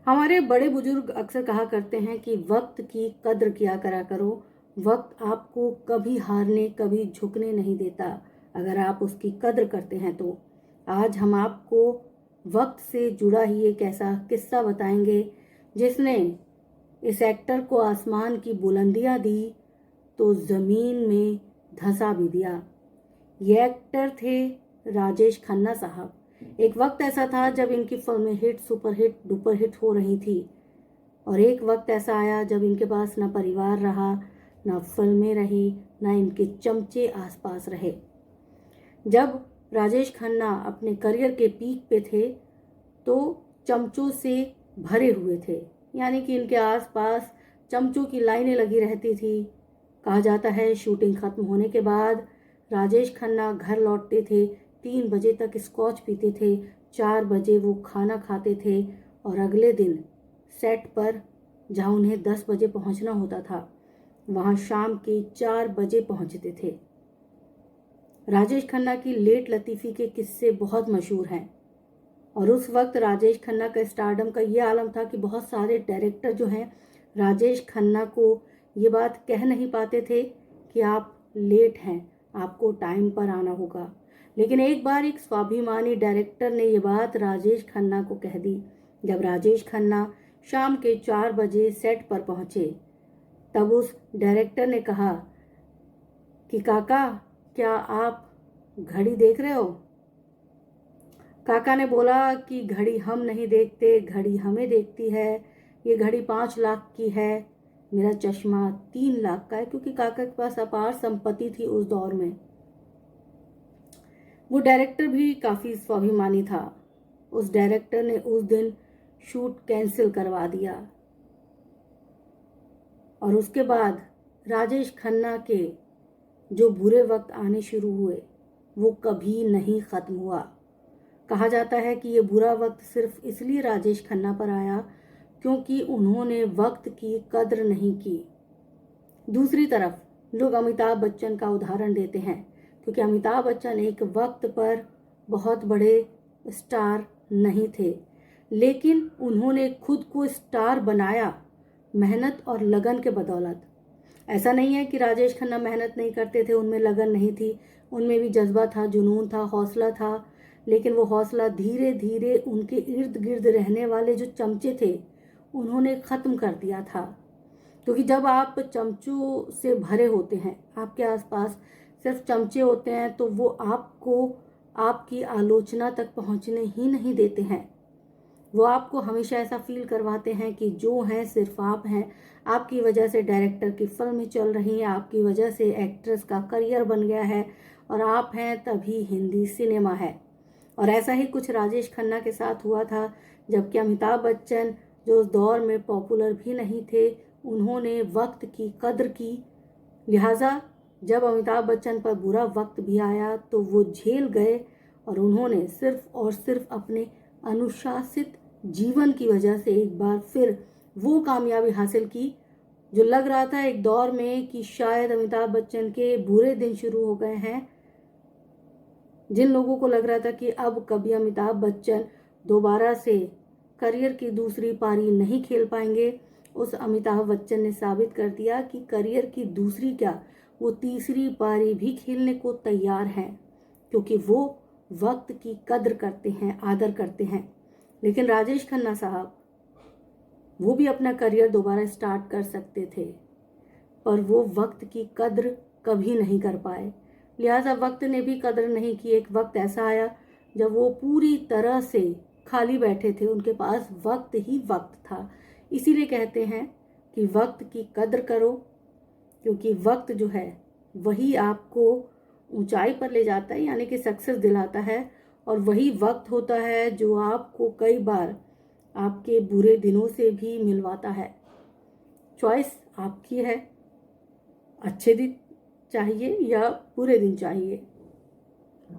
हमारे बड़े बुजुर्ग अक्सर कहा करते हैं कि वक्त की कद्र किया करा करो। वक्त आपको कभी हारने कभी झुकने नहीं देता अगर आप उसकी कद्र करते हैं तो। आज हम आपको वक्त से जुड़ा ही एक ऐसा किस्सा बताएंगे जिसने इस एक्टर को आसमान की बुलंदियां दी तो ज़मीन में धंसा भी दिया। ये एक्टर थे राजेश खन्ना साहब। एक वक्त ऐसा था जब इनकी फिल्में hit super hit duper hit हो रही थी, और एक वक्त ऐसा आया जब इनके पास ना परिवार रहा, ना फिल्में रही, ना इनके चमचे आसपास रहे। जब राजेश खन्ना अपने करियर के पीक पे थे तो चमचों से भरे हुए थे, यानी कि इनके आसपास चमचों की लाइनें लगी रहती थी। कहा जाता है शूटिंग खत्म होने के बाद राजेश खन्ना घर लौटते थे, 3 बजे तक स्कॉच पीते थे, 4 बजे वो खाना खाते थे और अगले दिन सेट पर जहाँ उन्हें 10 बजे पहुँचना होता था वहाँ शाम के 4 बजे पहुँचते थे। राजेश खन्ना की लेट लतीफ़ी के किस्से बहुत मशहूर हैं, और उस वक्त राजेश खन्ना का स्टारडम का ये आलम था कि बहुत सारे डायरेक्टर जो हैं राजेश खन्ना को ये बात कह नहीं पाते थे कि आप लेट हैं, आपको टाइम पर आना होगा। लेकिन एक बार एक स्वाभिमानी डायरेक्टर ने ये बात राजेश खन्ना को कह दी। जब राजेश खन्ना शाम के 4 बजे सेट पर पहुंचे तब उस डायरेक्टर ने कहा कि काका, क्या आप घड़ी देख रहे हो? काका ने बोला कि घड़ी हम नहीं देखते, घड़ी हमें देखती है। ये घड़ी 5 लाख की है, मेरा चश्मा 3 लाख का है, क्योंकि काका के पास अपार संपत्ति थी उस दौर में। वो डायरेक्टर भी काफ़ी स्वाभिमानी था। उस डायरेक्टर ने उस दिन शूट कैंसिल करवा दिया, और उसके बाद राजेश खन्ना के जो बुरे वक्त आने शुरू हुए वो कभी नहीं ख़त्म हुआ। कहा जाता है कि ये बुरा वक्त सिर्फ इसलिए राजेश खन्ना पर आया क्योंकि उन्होंने वक्त की कद्र नहीं की। दूसरी तरफ लोग अमिताभ बच्चन का उदाहरण देते हैं, क्योंकि अमिताभ बच्चन एक वक्त पर बहुत बड़े स्टार नहीं थे, लेकिन उन्होंने खुद को स्टार बनाया मेहनत और लगन के बदौलत। ऐसा नहीं है कि राजेश खन्ना मेहनत नहीं करते थे, उनमें लगन नहीं थी, उनमें भी जज्बा था, जुनून था, हौसला था, लेकिन वो हौसला धीरे धीरे उनके इर्द गिर्द रहने वाले जो चमचे थे उन्होंने ख़त्म कर दिया था। क्योंकि जब आप चमचों से भरे होते हैं, आपके आसपास सिर्फ चमचे होते हैं, तो वो आपको आपकी आलोचना तक पहुंचने ही नहीं देते हैं। वो आपको हमेशा ऐसा फील करवाते हैं कि जो हैं सिर्फ आप हैं, आपकी वजह से डायरेक्टर की फिल्में चल रही हैं, आपकी वजह से एक्ट्रेस का करियर बन गया है, और आप हैं तभी हिंदी सिनेमा है। और ऐसा ही कुछ राजेश खन्ना के साथ हुआ था, जबकि अमिताभ बच्चन जो उस दौर में पॉपुलर भी नहीं थे, उन्होंने वक्त की कद्र की। लिहाजा जब अमिताभ बच्चन पर बुरा वक्त भी आया तो वो झेल गए, और उन्होंने सिर्फ और सिर्फ अपने अनुशासित जीवन की वजह से एक बार फिर वो कामयाबी हासिल की जो लग रहा था एक दौर में कि शायद अमिताभ बच्चन के बुरे दिन शुरू हो गए हैं। जिन लोगों को लग रहा था कि अब कभी अमिताभ बच्चन दोबारा से करियर की दूसरी पारी नहीं खेल पाएंगे, उस अमिताभ बच्चन ने साबित कर दिया कि करियर की दूसरी क्या, वो तीसरी पारी भी खेलने को तैयार हैं, क्योंकि वो वक्त की कद्र करते हैं, आदर करते हैं। लेकिन राजेश खन्ना साहब, वो भी अपना करियर दोबारा स्टार्ट कर सकते थे, पर वो वक्त की कद्र कभी नहीं कर पाए। लिहाजा वक्त ने भी कद्र नहीं की। एक वक्त ऐसा आया जब वो पूरी तरह से खाली बैठे थे, उनके पास वक्त ही वक्त था। इसीलिए कहते हैं कि वक्त की कद्र करो, क्योंकि वक्त जो है वही आपको ऊंचाई पर ले जाता है, यानी कि सक्सेस दिलाता है, और वही वक्त होता है जो आपको कई बार आपके बुरे दिनों से भी मिलवाता है। चॉइस आपकी है, अच्छे दिन चाहिए या बुरे दिन चाहिए।